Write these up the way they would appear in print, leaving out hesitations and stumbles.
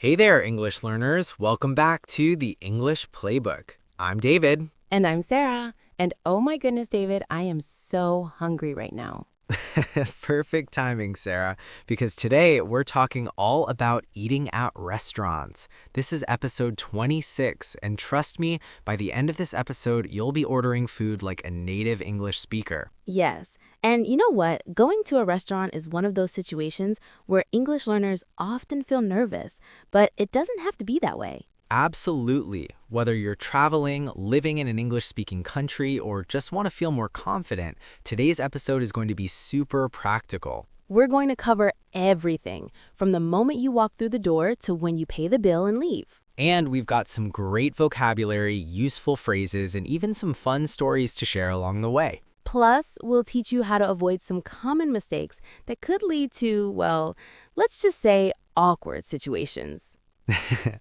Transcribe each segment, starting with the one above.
Hey there, English learners. Welcome back to the English Playbook. I'm David. And I'm Sarah. And oh my goodness, David, I am so hungry right now. Perfect timing, Sarah, because today we're talking all about eating at restaurants. This is episode 26, and trust me, by the end of this episode, you'll be ordering food like a native English speaker. Yes. And you know what? Going to a restaurant is one of those situations where English learners often feel nervous, but it doesn't have to be that way. Absolutely. Whether you're traveling, living in an English-speaking country, or just want to feel more confident, today's episode is going to be super practical. We're going to cover everything from the moment you walk through the door to when you pay the bill and leave. And we've got some great vocabulary, useful phrases, and even some fun stories to share along the way. Plus, we'll teach you how to avoid some common mistakes that could lead to, well, let's just say awkward situations.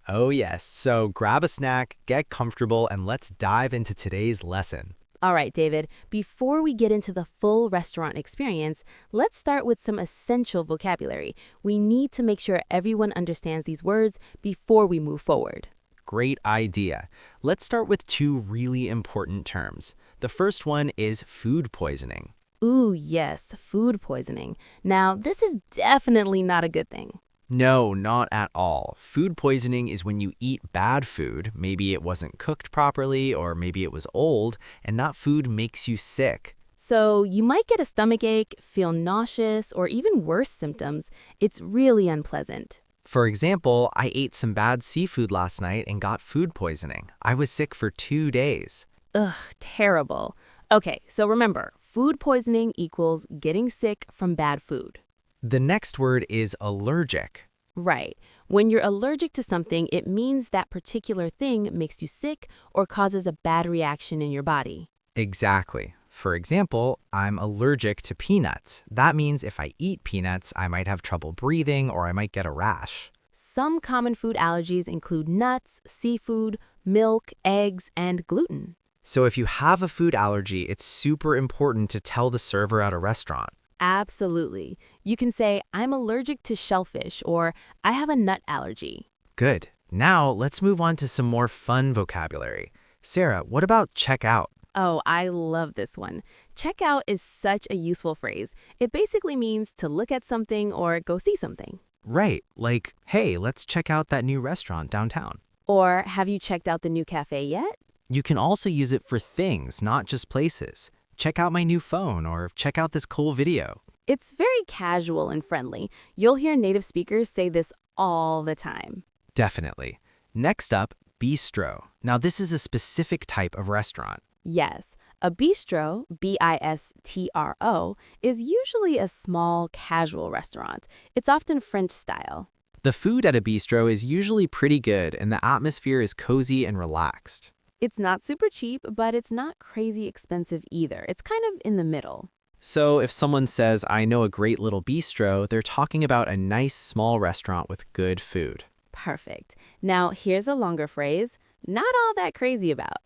Oh, yes. So grab a snack, get comfortable, and let's dive into today's lesson. All right, David, before we get into the full restaurant experience, let's start with some essential vocabulary. We need to make sure everyone understands these words before we move forward. Great idea. Let's start with two really important terms. The first one is food poisoning. Ooh, yes, food poisoning. Now, this is definitely not a good thing. No, not at all. Food poisoning is when you eat bad food, maybe it wasn't cooked properly or maybe it was old, and that food makes you sick. So, you might get a stomachache, feel nauseous, or even worse symptoms. It's really unpleasant. For example, I ate some bad seafood last night and got food poisoning. I was sick for 2 days. Ugh, terrible. Okay, so remember, food poisoning equals getting sick from bad food. The next word is allergic. Right. When you're allergic to something, it means that particular thing makes you sick or causes a bad reaction in your body. Exactly. For example, I'm allergic to peanuts. That means if I eat peanuts, I might have trouble breathing or I might get a rash. Some common food allergies include nuts, seafood, milk, eggs, and gluten. So if you have a food allergy, it's super important to tell the server at a restaurant. Absolutely. You can say, I'm allergic to shellfish, or I have a nut allergy. Good. Now let's move on to some more fun vocabulary. Sarah, what about check out? Oh, I love this one. Check out is such a useful phrase. It basically means to look at something or go see something. Right, like, hey, let's check out that new restaurant downtown. Or have you checked out the new cafe yet? You can also use it for things, not just places. Check out my new phone or check out this cool video. It's very casual and friendly. You'll hear native speakers say this all the time. Definitely. Next up, bistro. Now this is a specific type of restaurant. Yes, a bistro, B-I-S-T-R-O, is usually a small, casual restaurant. It's often French style. The food at a bistro is usually pretty good and the atmosphere is cozy and relaxed. It's not super cheap, but it's not crazy expensive either. It's kind of in the middle. So if someone says, I know a great little bistro, they're talking about a nice small restaurant with good food. Perfect. Now, here's a longer phrase, not all that crazy about.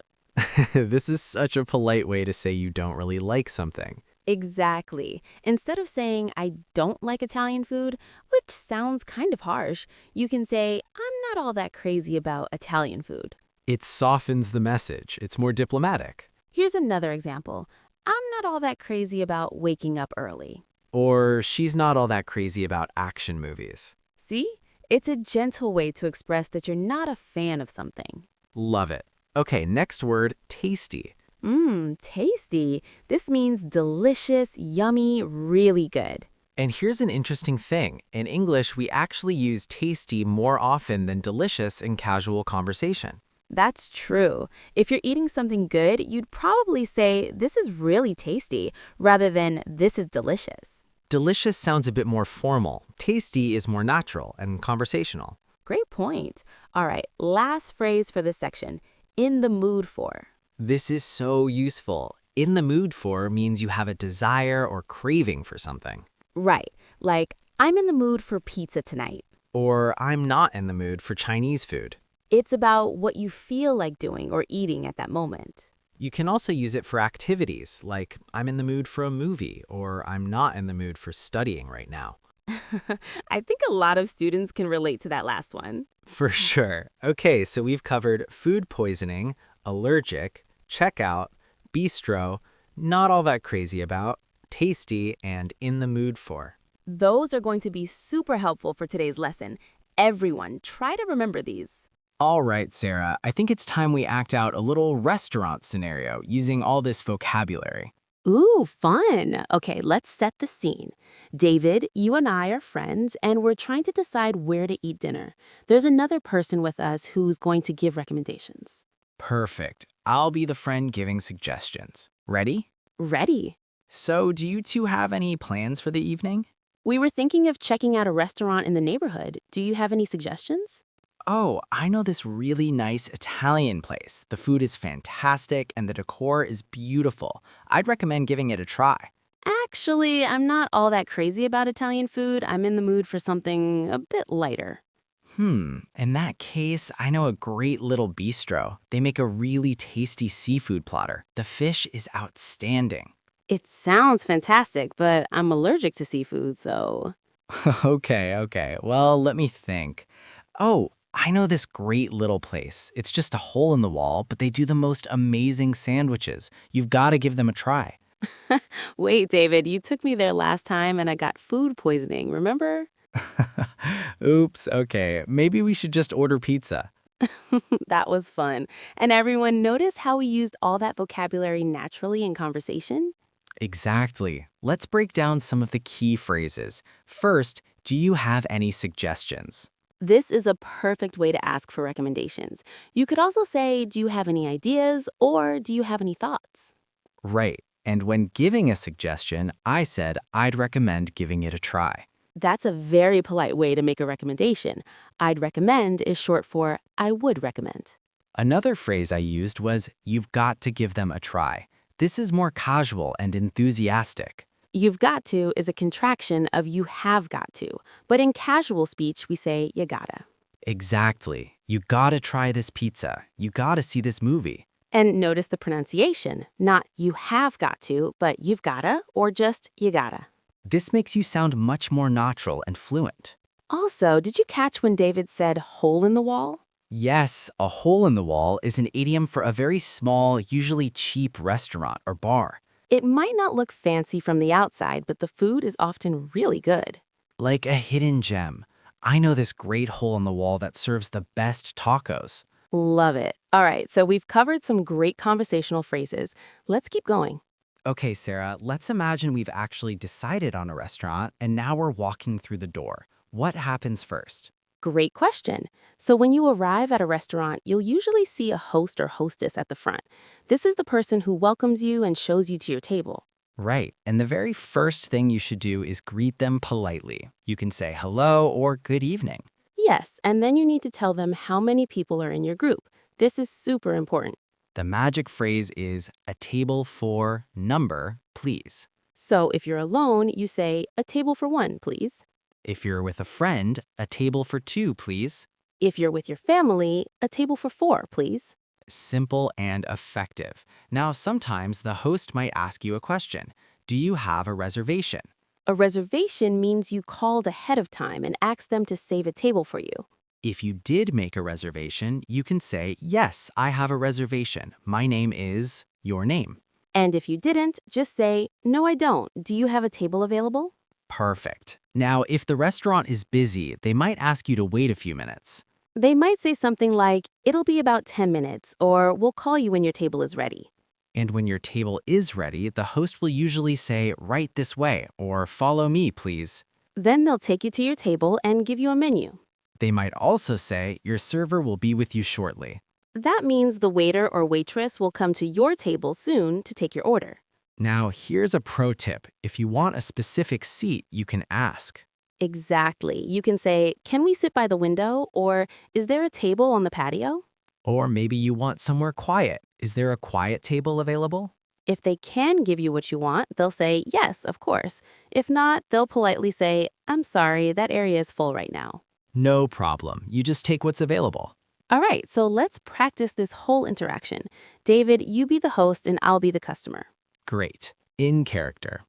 This is such a polite way to say you don't really like something. Exactly. Instead of saying, I don't like Italian food, which sounds kind of harsh, you can say, I'm not all that crazy about Italian food. It softens the message. It's more diplomatic. Here's another example. I'm not all that crazy about waking up early. Or she's not all that crazy about action movies. See? It's a gentle way to express that you're not a fan of something. Love it. Okay, next word, tasty. Tasty. This means delicious, yummy, really good. And here's an interesting thing. In English, we actually use tasty more often than delicious in casual conversation. That's true. If you're eating something good, you'd probably say, this is really tasty, rather than this is delicious. Delicious sounds a bit more formal. Tasty is more natural and conversational. Great point. All right, last phrase for this section. In the mood for. This is so useful. In the mood for means you have a desire or craving for something. Right, like, I'm in the mood for pizza tonight. Or I'm not in the mood for Chinese food. It's about what you feel like doing or eating at that moment. You can also use it for activities, like I'm in the mood for a movie or I'm not in the mood for studying right now. I think a lot of students can relate to that last one. For sure. Okay, so we've covered food poisoning, allergic, checkout, bistro, not all that crazy about, tasty, and in the mood for. Those are going to be super helpful for today's lesson. Everyone, try to remember these. All right, Sarah, I think it's time we act out a little restaurant scenario using all this vocabulary. Ooh, fun. Okay, let's set the scene. David, you and I are friends, and we're trying to decide where to eat dinner. There's another person with us who's going to give recommendations. Perfect. I'll be the friend giving suggestions. Ready? Ready. So, do you two have any plans for the evening? We were thinking of checking out a restaurant in the neighborhood. Do you have any suggestions? Oh, I know this really nice Italian place. The food is fantastic and the decor is beautiful. I'd recommend giving it a try. Actually, I'm not all that crazy about Italian food. I'm in the mood for something a bit lighter. In that case, I know a great little bistro. They make a really tasty seafood platter. The fish is outstanding. It sounds fantastic, but I'm allergic to seafood, so... Okay. Well, let me think. Oh, I know this great little place. It's just a hole in the wall, but they do the most amazing sandwiches. You've got to give them a try. Wait, David, you took me there last time and I got food poisoning, remember? Oops, okay. Maybe we should just order pizza. That was fun. And everyone, notice how we used all that vocabulary naturally in conversation? Exactly. Let's break down some of the key phrases. First, do you have any suggestions? This is a perfect way to ask for recommendations. You could also say, do you have any ideas or do you have any thoughts? Right. And when giving a suggestion, I said I'd recommend giving it a try. That's a very polite way to make a recommendation. I'd recommend is short for I would recommend. Another phrase I used was you've got to give them a try. This is more casual and enthusiastic. You've got to is a contraction of you have got to, but in casual speech, we say you gotta. Exactly. You gotta try this pizza. You gotta see this movie. And notice the pronunciation, not you have got to, but you've gotta, or just you gotta. This makes you sound much more natural and fluent. Also, did you catch when David said hole in the wall? Yes, a hole in the wall is an idiom for a very small, usually cheap restaurant or bar. It might not look fancy from the outside, but the food is often really good. Like a hidden gem. I know this great hole in the wall that serves the best tacos. Love it. All right, so we've covered some great conversational phrases. Let's keep going. Okay, Sarah, let's imagine we've actually decided on a restaurant and now we're walking through the door. What happens first? Great question. So when you arrive at a restaurant, you'll usually see a host or hostess at the front. This is the person who welcomes you and shows you to your table. Right, and the very first thing you should do is greet them politely. You can say hello or good evening. Yes, and then you need to tell them how many people are in your group. This is super important. The magic phrase is a table for number, please. So if you're alone, you say, a table for one, please. If you're with a friend, a table for two, please. If you're with your family, a table for four, please. Simple and effective. Now, sometimes the host might ask you a question. Do you have a reservation? A reservation means you called ahead of time and asked them to save a table for you. If you did make a reservation, you can say, yes, I have a reservation. My name is your name. And if you didn't, just say, no, I don't. Do you have a table available? Perfect. Now, if the restaurant is busy, they might ask you to wait a few minutes. They might say something like, it'll be about 10 minutes, or we'll call you when your table is ready. And when your table is ready, the host will usually say, right this way, or follow me, please. Then they'll take you to your table and give you a menu. They might also say, your server will be with you shortly. That means the waiter or waitress will come to your table soon to take your order. Now, here's a pro tip. If you want a specific seat, you can ask. Exactly. You can say, can we sit by the window? Or is there a table on the patio? Or maybe you want somewhere quiet. Is there a quiet table available? If they can give you what you want, they'll say, yes, of course. If not, they'll politely say, I'm sorry, that area is full right now. No problem. You just take what's available. All right, so let's practice this whole interaction. David, you be the host and I'll be the customer. Great. In character.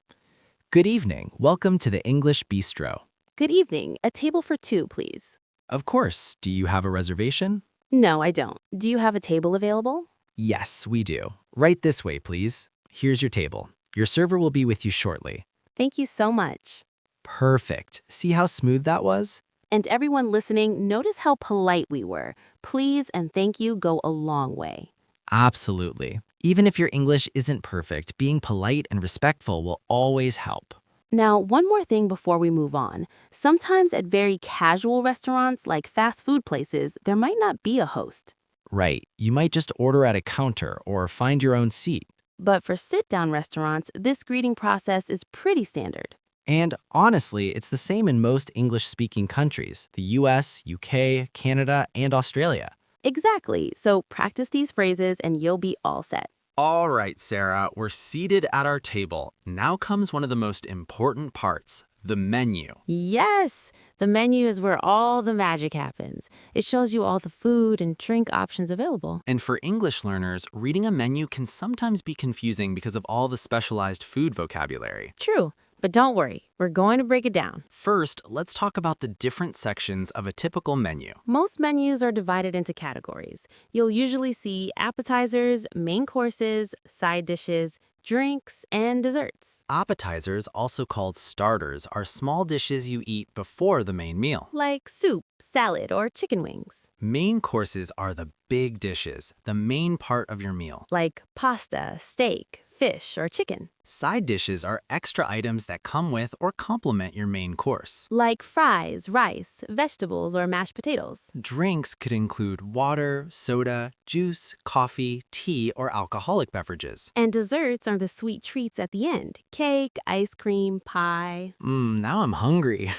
Good evening. Welcome to the English Bistro. Good evening. A table for two, please. Of course. Do you have a reservation? No, I don't. Do you have a table available? Yes, we do. Right this way, please. Here's your table. Your server will be with you shortly. Thank you so much. Perfect. See how smooth that was? And everyone listening, notice how polite we were. Please and thank you go a long way. Absolutely. Even if your English isn't perfect, being polite and respectful will always help. Now, one more thing before we move on. Sometimes at very casual restaurants like fast food places, there might not be a host. Right. You might just order at a counter or find your own seat. But for sit-down restaurants, this greeting process is pretty standard. And honestly, it's the same in most English-speaking countries, the US, UK, Canada, and Australia. Exactly. So practice these phrases and you'll be all set. All right, Sarah, we're seated at our table. Now comes one of the most important parts, the menu. Yes! The menu is where all the magic happens. It shows you all the food and drink options available. And for English learners, reading a menu can sometimes be confusing because of all the specialized food vocabulary. True. But don't worry, we're going to break it down. First, let's talk about the different sections of a typical menu. Most menus are divided into categories. You'll usually see appetizers, main courses, side dishes, drinks, and desserts. Appetizers, also called starters, are small dishes you eat before the main meal. Like soup, salad, or chicken wings. Main courses are the big dishes, the main part of your meal. Like pasta, steak, fish, or chicken. Side dishes are extra items that come with or complement your main course. Like fries, rice, vegetables, or mashed potatoes. Drinks could include water, soda, juice, coffee, tea, or alcoholic beverages. And desserts are the sweet treats at the end. Cake, ice cream, pie. Now I'm hungry.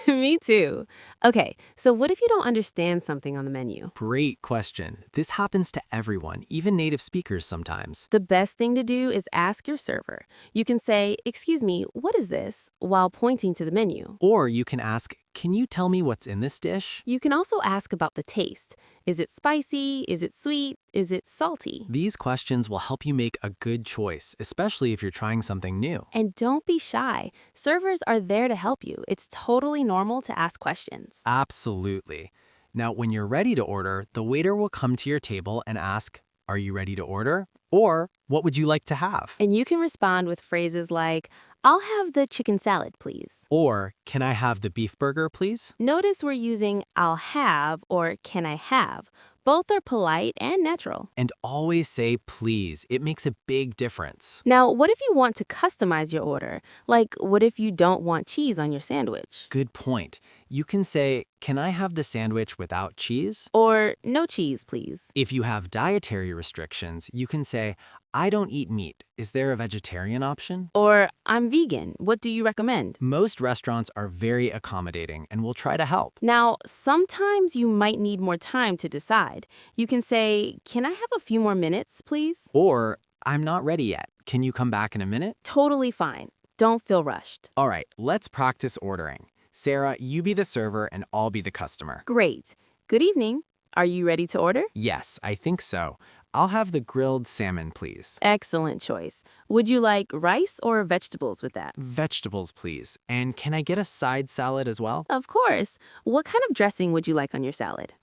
Me too. Okay, so what if you don't understand something on the menu? Great question. This happens to everyone, even native speakers sometimes. The best thing to do is ask your server. You can say, "Excuse me, what is this?" while pointing to the menu. Or you can ask, "Can you tell me what's in this dish?" You can also ask about the taste. Is it spicy? Is it sweet? Is it salty? These questions will help you make a good choice, especially if you're trying something new. And don't be shy. Servers are there to help you. It's totally normal to ask questions. Absolutely. Now, when you're ready to order, the waiter will come to your table and ask, "Are you ready to order?" Or, "What would you like to have?" And you can respond with phrases like, "I'll have the chicken salad, please." Or, "Can I have the beef burger, please?" Notice we're using "I'll have" or "Can I have?" Both are polite and natural. And always say please. It makes a big difference. Now, what if you want to customize your order? Like, what if you don't want cheese on your sandwich? Good point. You can say, "Can I have the sandwich without cheese?" Or, "No cheese, please." If you have dietary restrictions, you can say, "I don't eat meat. Is there a vegetarian option?" Or, "I'm vegan. What do you recommend?" Most restaurants are very accommodating and will try to help. Now, sometimes you might need more time to decide. You can say, "Can I have a few more minutes, please?" Or, "I'm not ready yet. Can you come back in a minute?" Totally fine. Don't feel rushed. All right, let's practice ordering. Sarah, you be the server and I'll be the customer. Great. Good evening. Are you ready to order? Yes, I think so. I'll have the grilled salmon, please. Excellent choice. Would you like rice or vegetables with that? Vegetables, please. And can I get a side salad as well? Of course. What kind of dressing would you like on your salad?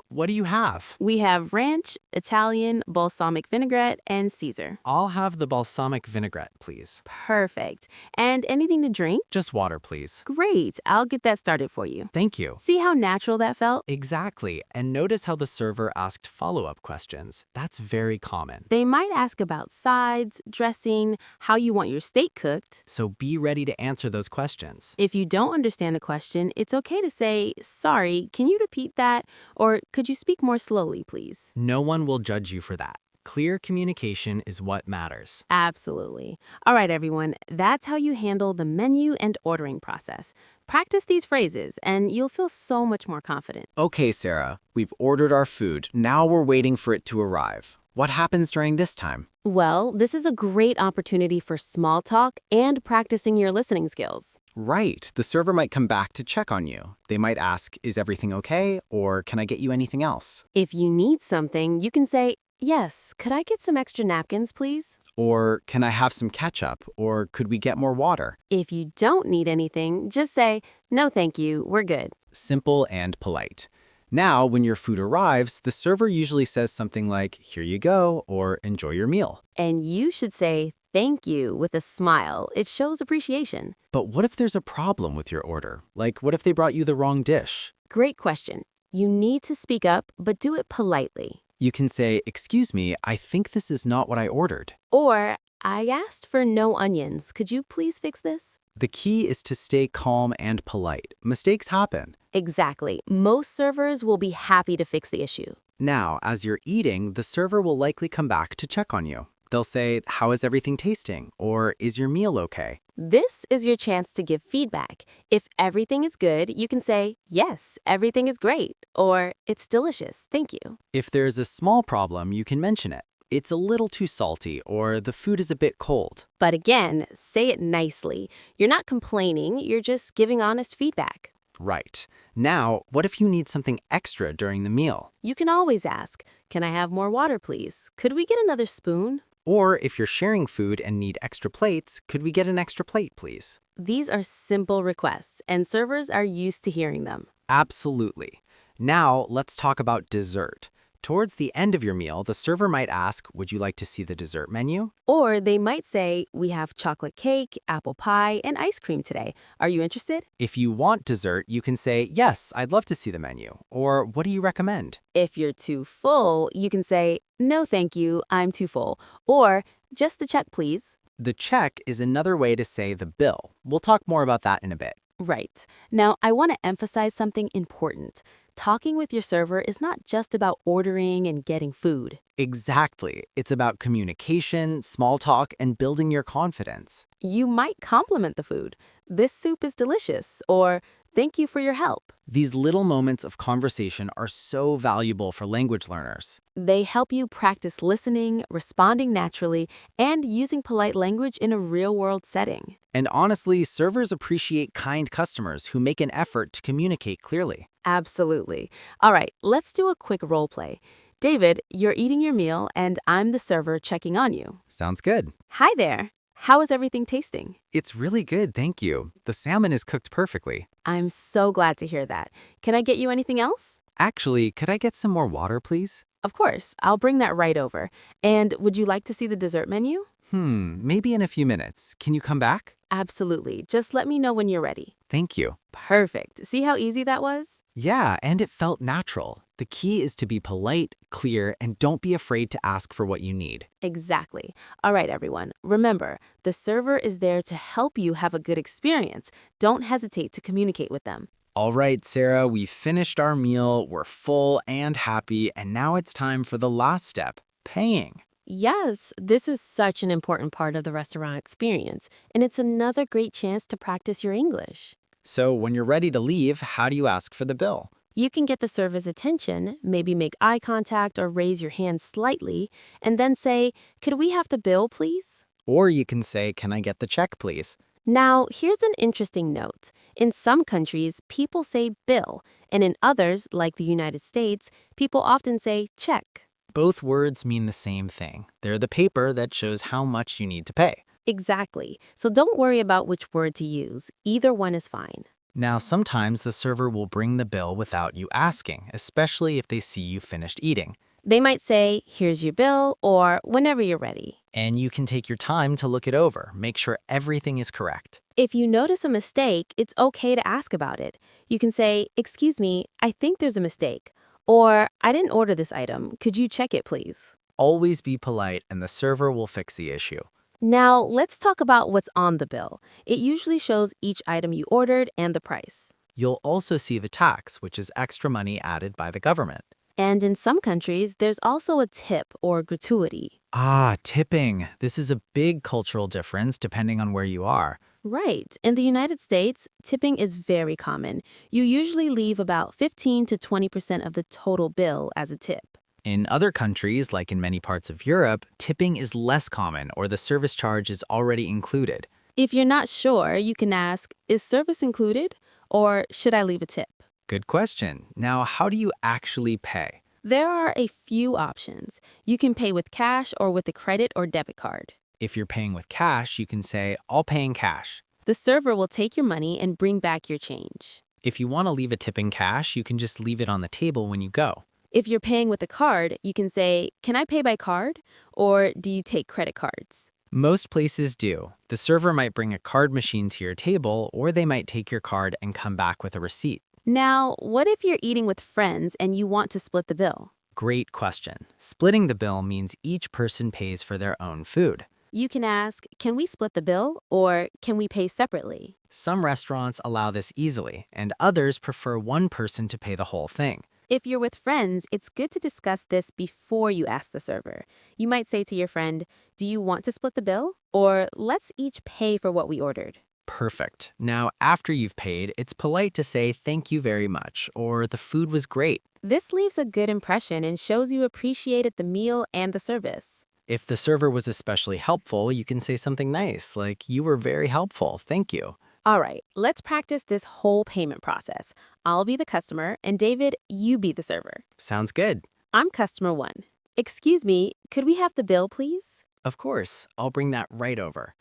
What do you have? We have ranch, Italian, balsamic vinaigrette, and Caesar. I'll have the balsamic vinaigrette, please. Perfect. And anything to drink? Just water, please. Great. I'll get that started for you. Thank you. See how natural that felt? Exactly. And notice how the server asked follow-up questions. That's very common. They might ask about sides, dressing, how you want your steak cooked. So be ready to answer those questions. If you don't understand a question, it's okay to say, "Sorry, can you repeat that?" Or, "Could you speak more slowly, please?" No one will judge you for that. Clear communication is what matters. Absolutely. All right, everyone, that's how you handle the menu and ordering process. Practice these phrases, and you'll feel so much more confident. Okay, Sarah, we've ordered our food. Now we're waiting for it to arrive. What happens during this time? Well, this is a great opportunity for small talk and practicing your listening skills. Right. The server might come back to check on you. They might ask, "Is everything okay?" Or, "Can I get you anything else?" If you need something, you can say, Yes, could I get some extra napkins, please? Or can I have some ketchup? Or could we get more water? If you don't need anything, just say, no thank you, we're good. Simple and polite. Now, when your food arrives, the server usually says something like, here you go, or enjoy your meal. And you should say, thank you, with a smile. It shows appreciation. But what if there's a problem with your order? Like, what if they brought you the wrong dish? Great question. You need to speak up, but do it politely. You can say, excuse me, I think this is not what I ordered. Or, I asked for no onions. Could you please fix this? The key is to stay calm and polite. Mistakes happen. Exactly. Most servers will be happy to fix the issue. Now, as you're eating, the server will likely come back to check on you. They'll say, how is everything tasting? Or is your meal okay? This is your chance to give feedback. If everything is good, you can say, yes, everything is great, or it's delicious, thank you. If there's a small problem, you can mention it. It's a little too salty, or the food is a bit cold. But again, say it nicely. You're not complaining, you're just giving honest feedback. Right. Now, what if you need something extra during the meal? You can always ask, can I have more water, please? Could we get another spoon? Or if you're sharing food and need extra plates, could we get an extra plate, please? These are simple requests, and servers are used to hearing them. Absolutely. Now, let's talk about dessert. Towards the end of your meal, the server might ask, would you like to see the dessert menu? Or they might say, we have chocolate cake, apple pie, and ice cream today. Are you interested? If you want dessert, you can say, yes, I'd love to see the menu. Or what do you recommend? If you're too full, you can say, no thank you, I'm too full. Or, just the check, please. The check is another way to say the bill. We'll talk more about that in a bit. Right. Now, I want to emphasize something important. Talking with your server is not just about ordering and getting food. Exactly. It's about communication, small talk, and building your confidence. You might compliment the food. This soup is delicious, or thank you for your help. These little moments of conversation are so valuable for language learners. They help you practice listening, responding naturally, and using polite language in a real-world setting. And honestly, servers appreciate kind customers who make an effort to communicate clearly. Absolutely. All right, let's do a quick role play. David, you're eating your meal, and I'm the server checking on you. Sounds good. Hi there. How is everything tasting? It's really good, thank you. The salmon is cooked perfectly. I'm so glad to hear that. Can I get you anything else? Actually, could I get some more water, please? Of course, I'll bring that right over. And would you like to see the dessert menu? Maybe in a few minutes. Can you come back? Absolutely. Just let me know when you're ready. Thank you. Perfect. See how easy that was? Yeah, and it felt natural. The key is to be polite, clear, and don't be afraid to ask for what you need. Exactly. All right, everyone. Remember, the server is there to help you have a good experience. Don't hesitate to communicate with them. All right, Sarah, we finished our meal, we're full and happy, and now it's time for the last step, paying. Yes, this is such an important part of the restaurant experience, and it's another great chance to practice your English. So when you're ready to leave, how do you ask for the bill? You can get the server's attention, maybe make eye contact or raise your hand slightly, and then say, could we have the bill, please? Or you can say, can I get the check, please? Now, here's an interesting note. In some countries, people say bill, and in others, like the United States, people often say check. Both words mean the same thing. They're the paper that shows how much you need to pay. Exactly. So don't worry about which word to use. Either one is fine. Now, sometimes the server will bring the bill without you asking, especially if they see you finished eating. They might say, here's your bill, or whenever you're ready. And you can take your time to look it over, make sure everything is correct. If you notice a mistake, it's okay to ask about it. You can say, excuse me, I think there's a mistake. Or, I didn't order this item. Could you check it, please? Always be polite and the server will fix the issue. Now, let's talk about what's on the bill. It usually shows each item you ordered and the price. You'll also see the tax, which is extra money added by the government. And in some countries, there's also a tip or gratuity. Ah, tipping. This is a big cultural difference depending on where you are. Right. In the United States, tipping is very common. You usually leave about 15 to 20% of the total bill as a tip. In other countries, like in many parts of Europe, tipping is less common or the service charge is already included. If you're not sure, you can ask, is service included? Or should I leave a tip? Good question. Now, how do you actually pay? There are a few options. You can pay with cash or with a credit or debit card. If you're paying with cash, you can say, I'll pay in cash. The server will take your money and bring back your change. If you want to leave a tip in cash, you can just leave it on the table when you go. If you're paying with a card, you can say, "Can I pay by card?" Or "Do you take credit cards?" Most places do. The server might bring a card machine to your table, or they might take your card and come back with a receipt. Now, what if you're eating with friends and you want to split the bill? Great question. Splitting the bill means each person pays for their own food. You can ask, "Can we split the bill?" or "Can we pay separately?" Some restaurants allow this easily, and others prefer one person to pay the whole thing. If you're with friends, it's good to discuss this before you ask the server. You might say to your friend, "Do you want to split the bill?" Or "Let's each pay for what we ordered." Perfect. Now, after you've paid, it's polite to say thank you very much, or the food was great. This leaves a good impression and shows you appreciated the meal and the service. If the server was especially helpful, you can say something nice, like, you were very helpful, thank you. All right, let's practice this whole payment process. I'll be the customer, and David, you be the server. Sounds good. I'm customer one. "Excuse me, could we have the bill, please?" Of course, I'll bring that right over.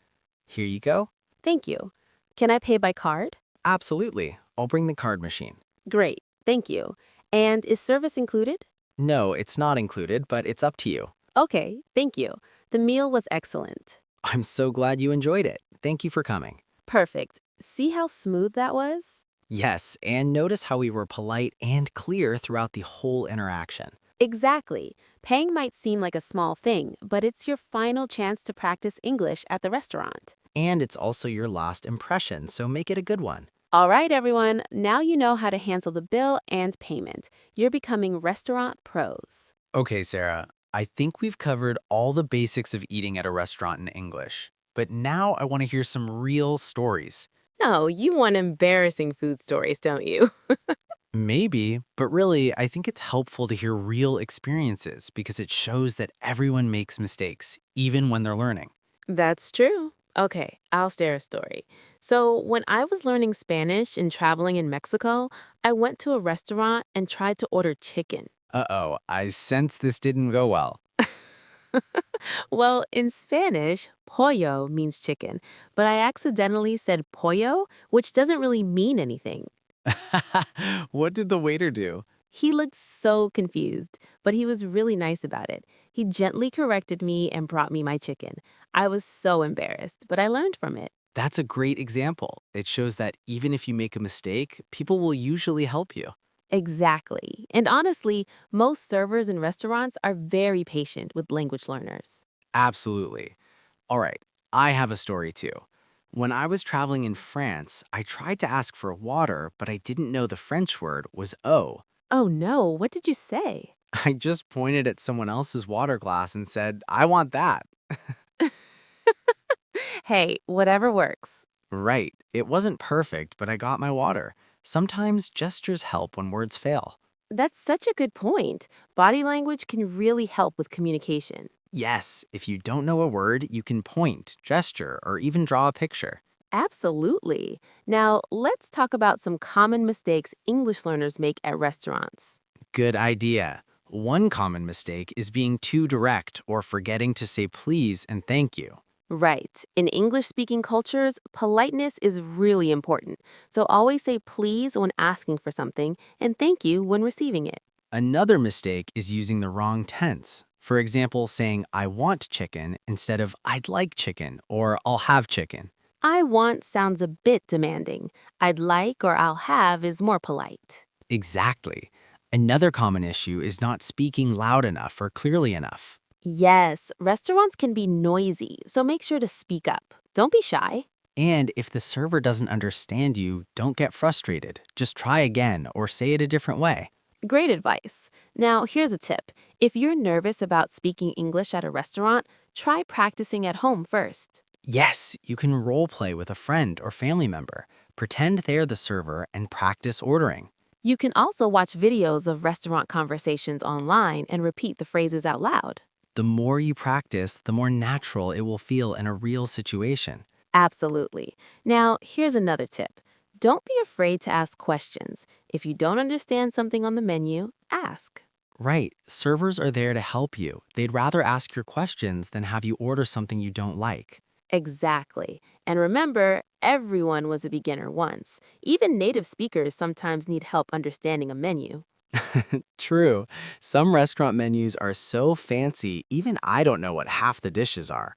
Here you go. "Thank you. Can I pay by card?" Absolutely. I'll bring the card machine. "Great, thank you. And is service included?" No, it's not included, but it's up to you. "Okay, thank you. The meal was excellent." I'm so glad you enjoyed it. Thank you for coming. "Perfect. See how smooth that was?" Yes, and notice how we were polite and clear throughout the whole interaction. Exactly. Paying might seem like a small thing, but it's your final chance to practice English at the restaurant. And it's also your last impression, so make it a good one. All right, everyone. Now you know how to handle the bill and payment. You're becoming restaurant pros. Okay, Sarah, I think we've covered all the basics of eating at a restaurant in English. But now I want to hear some real stories. No, you want embarrassing food stories, don't you? Maybe, but really, I think it's helpful to hear real experiences because it shows that everyone makes mistakes, even when they're learning. That's true. Okay, I'll share a story. So, when I was learning Spanish and traveling in Mexico, I went to a restaurant and tried to order chicken. Uh-oh, I sense this didn't go well. Well, in Spanish, pollo means chicken, but I accidentally said pollo, which doesn't really mean anything. What did the waiter do? He looked so confused, but he was really nice about it. He gently corrected me and brought me my chicken. I was so embarrassed, but I learned from it. That's a great example. It shows that even if you make a mistake, people will usually help you. Exactly. And honestly, most servers in restaurants are very patient with language learners. Absolutely. All right, I have a story too. When I was traveling in France, I tried to ask for water, but I didn't know the French word was eau. Oh no, what did you say? I just pointed at someone else's water glass and said, I want that. Hey, whatever works. Right. It wasn't perfect, but I got my water. Sometimes gestures help when words fail. That's such a good point. Body language can really help with communication. Yes, if you don't know a word, you can point, gesture, or even draw a picture. Absolutely. Now, let's talk about some common mistakes English learners make at restaurants. Good idea. One common mistake is being too direct or forgetting to say please and thank you. Right. In English-speaking cultures, politeness is really important. So always say please when asking for something and thank you when receiving it. Another mistake is using the wrong tense. For example, saying I want chicken instead of I'd like chicken or I'll have chicken. I want sounds a bit demanding. I'd like or I'll have is more polite. Exactly. Another common issue is not speaking loud enough or clearly enough. Yes, restaurants can be noisy, so make sure to speak up. Don't be shy. And if the server doesn't understand you, don't get frustrated. Just try again or say it a different way. Great advice. Now, here's a tip. If you're nervous about speaking English at a restaurant, try practicing at home first. Yes, you can role play with a friend or family member. Pretend they're the server and practice ordering. You can also watch videos of restaurant conversations online and repeat the phrases out loud. The more you practice, the more natural it will feel in a real situation. Absolutely. Now, here's another tip. Don't be afraid to ask questions. If you don't understand something on the menu, ask. Right, servers are there to help you. They'd rather ask your questions than have you order something you don't like. Exactly. And remember, everyone was a beginner once. Even native speakers sometimes need help understanding a menu. True, some restaurant menus are so fancy, even I don't know what half the dishes are.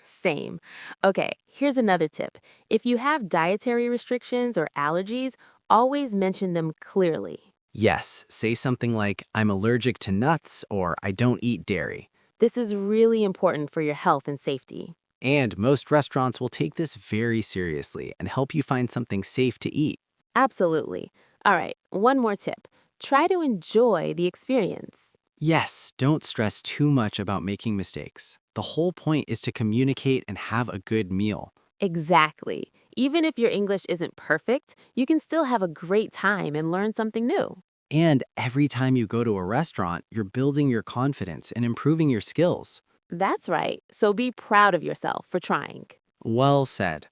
Same. Okay, here's another tip. If you have dietary restrictions or allergies, always mention them clearly. Yes, say something like, I'm allergic to nuts or I don't eat dairy. This is really important for your health and safety. And most restaurants will take this very seriously and help you find something safe to eat. Absolutely. All right, one more tip. Try to enjoy the experience. Yes, don't stress too much about making mistakes. The whole point is to communicate and have a good meal. Exactly. Even if your English isn't perfect, you can still have a great time and learn something new. And every time you go to a restaurant, you're building your confidence and improving your skills. That's right. So be proud of yourself for trying. Well said.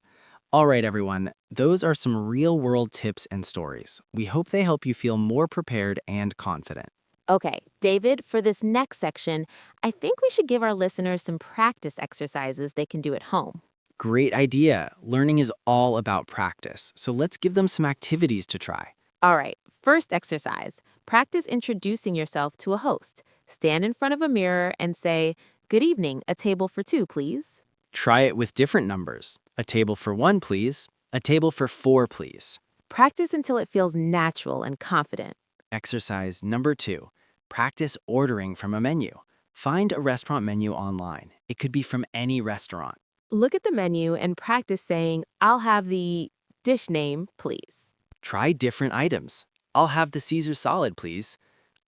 All right, everyone, those are some real world tips and stories. We hope they help you feel more prepared and confident. Okay, David, for this next section, I think we should give our listeners some practice exercises they can do at home. Great idea. Learning is all about practice, so let's give them some activities to try. All right, first exercise. Practice introducing yourself to a host. Stand in front of a mirror and say, "Good evening, a table for two, please." Try it with different numbers. A table for one, please. A table for four, please. Practice until it feels natural and confident. Exercise number 2. Practice ordering from a menu. Find a restaurant menu online. It could be from any restaurant. Look at the menu and practice saying, "I'll have the dish name, please." Try different items. I'll have the Caesar salad, please.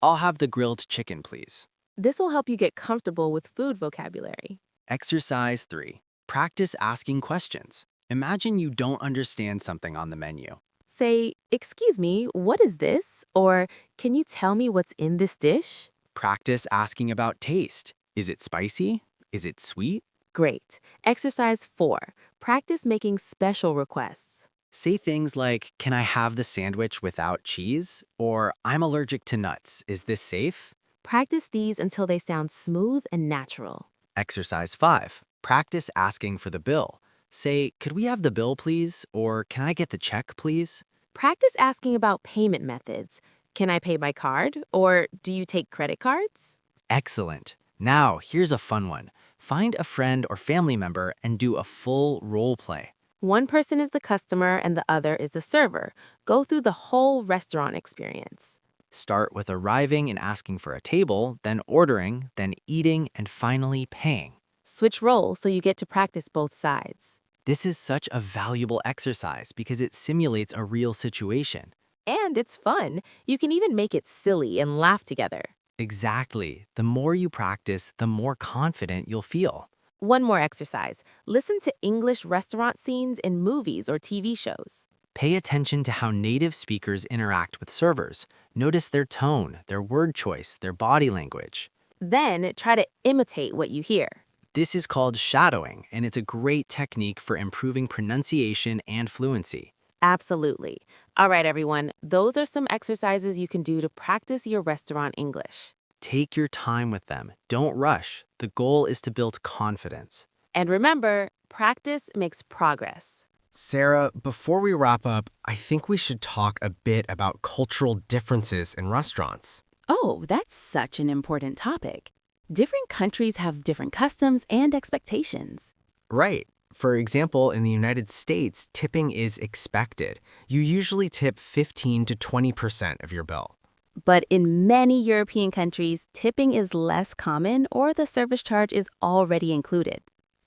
I'll have the grilled chicken, please. This will help you get comfortable with food vocabulary. Exercise 3. Practice asking questions. Imagine you don't understand something on the menu. Say, "Excuse me, what is this?" Or, "Can you tell me what's in this dish?" Practice asking about taste. Is it spicy? Is it sweet? Great. Exercise 4. Practice making special requests. Say things like, can I have the sandwich without cheese? Or, I'm allergic to nuts. Is this safe? Practice these until they sound smooth and natural. Exercise 5. Practice asking for the bill. Say, could we have the bill, please? Or, can I get the check, please? Practice asking about payment methods. "Can I pay by card?" Or, "Do you take credit cards?" Excellent. Now, here's a fun one. Find a friend or family member and do a full role play. One person is the customer and the other is the server. Go through the whole restaurant experience. Start with arriving and asking for a table, then ordering, then eating, and finally paying. Switch roles so you get to practice both sides. This is such a valuable exercise because it simulates a real situation. And it's fun. You can even make it silly and laugh together. Exactly. The more you practice, the more confident you'll feel. One more exercise. Listen to English restaurant scenes in movies or TV shows. Pay attention to how native speakers interact with servers. Notice their tone, their word choice, their body language. Then try to imitate what you hear. This is called shadowing, and it's a great technique for improving pronunciation and fluency. Absolutely. All right, everyone. Those are some exercises you can do to practice your restaurant English. Take your time with them. Don't rush. The goal is to build confidence. And remember, practice makes progress. Sarah, before we wrap up, I think we should talk a bit about cultural differences in restaurants. Oh, that's such an important topic. Different countries have different customs and expectations. Right. For example, in the United States, tipping is expected. You usually tip 15 to 20% of your bill. But in many European countries, tipping is less common or the service charge is already included.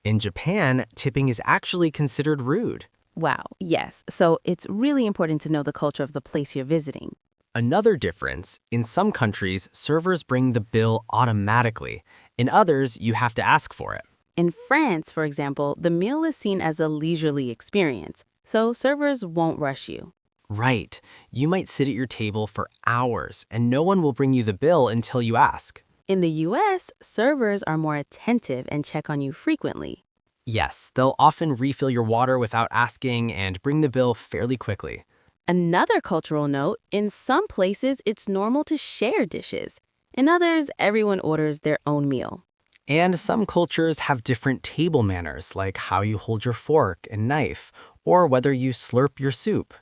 In Japan, tipping is actually considered rude. Wow, yes. So it's really important to know the culture of the place you're visiting. Another difference, in some countries, servers bring the bill automatically. In others, you have to ask for it. In France, for example, the meal is seen as a leisurely experience, so servers won't rush you. Right. You might sit at your table for hours, and no one will bring you the bill until you ask. In the US, servers are more attentive and check on you frequently. Yes, they'll often refill your water without asking and bring the bill fairly quickly. Another cultural note, in some places, it's normal to share dishes. In others, everyone orders their own meal. And some cultures have different table manners, like how you hold your fork and knife, or whether you slurp your soup.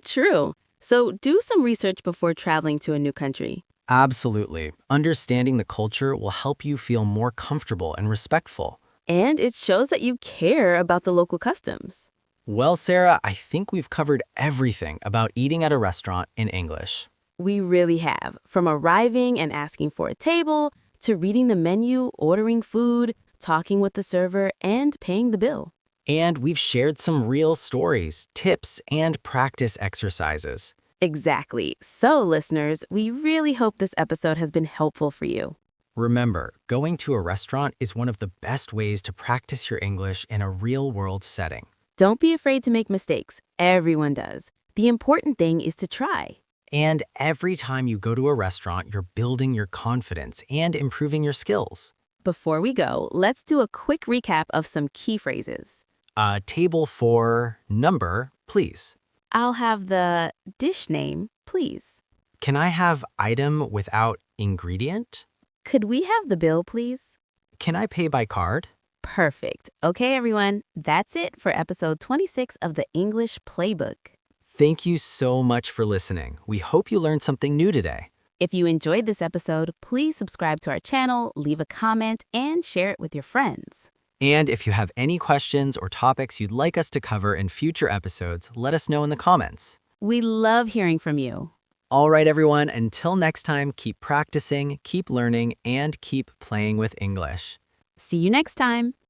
True. So do some research before traveling to a new country. Absolutely. Understanding the culture will help you feel more comfortable and respectful. And it shows that you care about the local customs. Well, Sarah, I think we've covered everything about eating at a restaurant in English. We really have, from arriving and asking for a table, to reading the menu, ordering food, talking with the server, and paying the bill. And we've shared some real stories, tips, and practice exercises. Exactly. So, listeners, we really hope this episode has been helpful for you. Remember, going to a restaurant is one of the best ways to practice your English in a real-world setting. Don't be afraid to make mistakes. Everyone does. The important thing is to try. And every time you go to a restaurant, you're building your confidence and improving your skills. Before we go, let's do a quick recap of some key phrases. Table for number, please. I'll have the dish name, please. Can I have item without ingredient? Could we have the bill, please? Can I pay by card? Perfect. Okay, everyone, that's it for episode 26 of the English Playbook. Thank you so much for listening. We hope you learned something new today. If you enjoyed this episode, please subscribe to our channel, leave a comment, and share it with your friends. And if you have any questions or topics you'd like us to cover in future episodes, let us know in the comments. We love hearing from you. All right, everyone, until next time, keep practicing, keep learning, and keep playing with English. See you next time.